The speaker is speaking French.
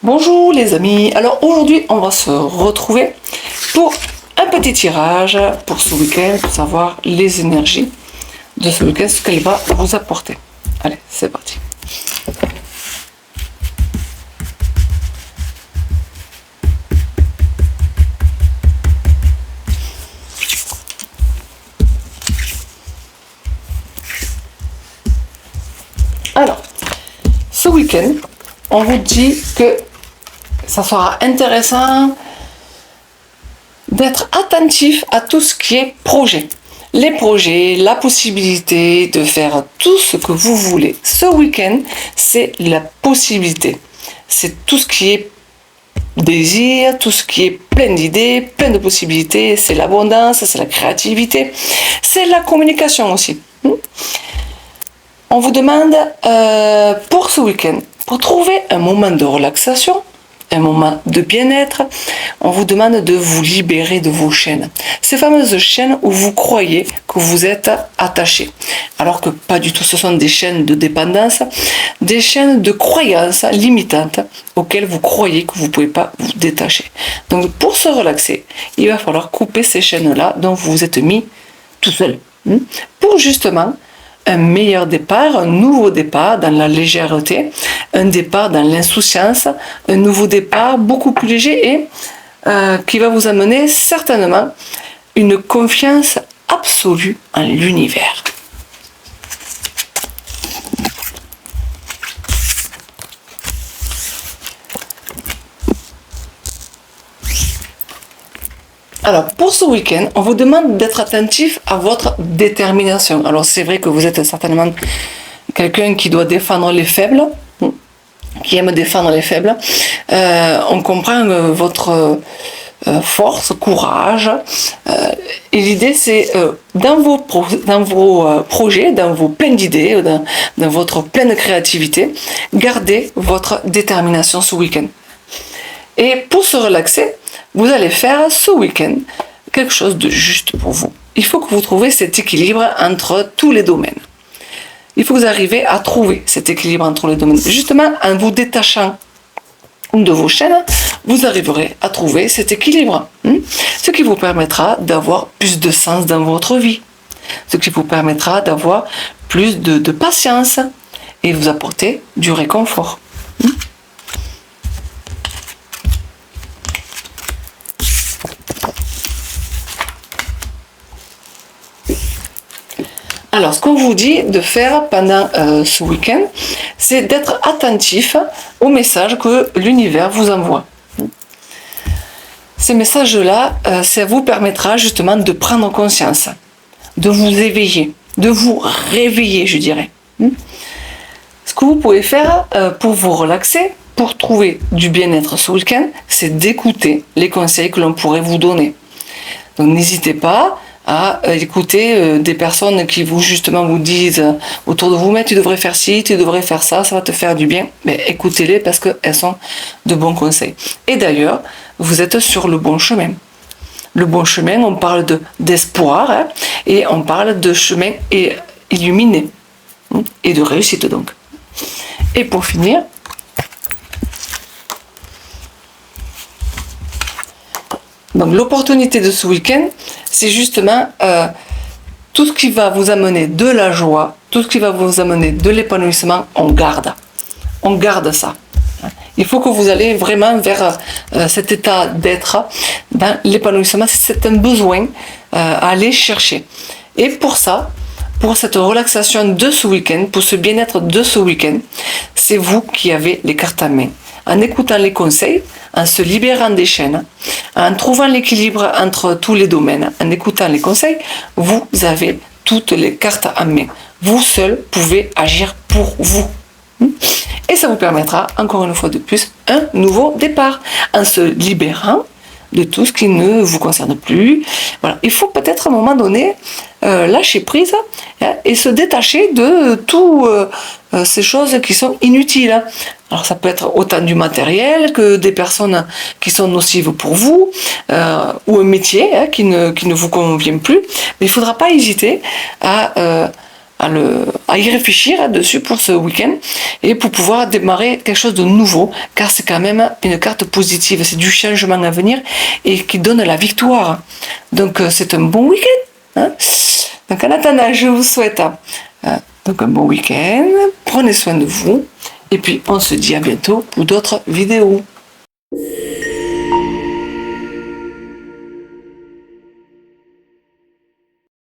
Bonjour les amis, alors aujourd'hui on va se retrouver pour un petit tirage pour ce week-end, pour savoir les énergies de ce week-end, ce qu'elle va vous apporter. Allez, c'est parti. Alors, ce week-end, on vous dit que ça sera intéressant d'être attentif à tout ce qui est projet. Les projets, la possibilité de faire tout ce que vous voulez. Ce week-end, c'est la possibilité. C'est tout ce qui est désir, tout ce qui est plein d'idées, plein de possibilités. C'est l'abondance, c'est la créativité, c'est la communication aussi. On vous demande pour ce week-end, pour trouver un moment de relaxation, un moment de bien-être, on vous demande de vous libérer de vos chaînes. Ces fameuses chaînes où vous croyez que vous êtes attaché. Alors que pas du tout, ce sont des chaînes de dépendance, des chaînes de croyances limitantes auxquelles vous croyez que vous ne pouvez pas vous détacher. Donc pour se relaxer, il va falloir couper ces chaînes-là dont vous vous êtes mis tout seul. Pour justement un meilleur départ, un nouveau départ dans la légèreté, un départ dans l'insouciance, un nouveau départ beaucoup plus léger et qui va vous amener certainement une confiance absolue en l'univers. Alors, pour ce week-end, on vous demande d'être attentif à votre détermination. Alors, c'est vrai que vous êtes certainement quelqu'un qui doit défendre les faibles, qui aime défendre les faibles. On comprend votre force, courage. Et l'idée, c'est dans vos projets, dans vos pleines d'idées, dans votre pleine créativité, gardez votre détermination ce week-end. Et pour se relaxer, vous allez faire ce week-end quelque chose de juste pour vous. Il faut que vous trouviez cet équilibre entre tous les domaines. Il faut que vous arriviez à trouver cet équilibre entre les domaines. Justement, en vous détachant de vos chaînes, vous arriverez à trouver cet équilibre. Ce qui vous permettra d'avoir plus de sens dans votre vie. Ce qui vous permettra d'avoir plus de patience et vous apporter du réconfort. Alors, ce qu'on vous dit de faire pendant ce week-end, c'est d'être attentif aux messages que l'univers vous envoie. Ces messages-là, ça vous permettra justement de prendre conscience, de vous éveiller, de vous réveiller, je dirais. Ce que vous pouvez faire pour vous relaxer, pour trouver du bien-être ce week-end, c'est d'écouter les conseils que l'on pourrait vous donner. Donc, n'hésitez pas à écouter des personnes qui vous disent autour de vous, mais tu devrais faire ci, tu devrais faire ça, ça va te faire du bien. Mais écoutez-les parce qu'elles sont de bons conseils. Et d'ailleurs, vous êtes sur le bon chemin. Le bon chemin, on parle d'espoir et on parle de chemin illuminé et de réussite donc. Et pour finir, donc l'opportunité de ce week-end, c'est justement tout ce qui va vous amener de la joie, tout ce qui va vous amener de l'épanouissement, on garde. On garde ça. Il faut que vous allez vraiment vers cet état d'être dans l'épanouissement. C'est un besoin à aller chercher. Et pour ça, pour cette relaxation de ce week-end, pour ce bien-être de ce week-end, c'est vous qui avez les cartes à main. En écoutant les conseils, en se libérant des chaînes, en trouvant l'équilibre entre tous les domaines, en écoutant les conseils, vous avez toutes les cartes en main. Vous seul pouvez agir pour vous. Et ça vous permettra, encore une fois de plus, un nouveau départ, en se libérant de tout ce qui ne vous concerne plus. Voilà. Il faut peut-être à un moment donné lâcher prise et se détacher de toutes ces choses qui sont inutiles. Alors ça peut être autant du matériel que des personnes qui sont nocives pour vous, ou un métier qui ne vous convient plus. Mais il ne faudra pas hésiter à à y réfléchir dessus pour ce week-end et pour pouvoir démarrer quelque chose de nouveau, car c'est quand même une carte positive, c'est du changement à venir et qui donne la victoire. Donc c'est un bon week-end. Hein. Donc en attendant, je vous souhaite donc un bon week-end, prenez soin de vous et puis on se dit à bientôt pour d'autres vidéos.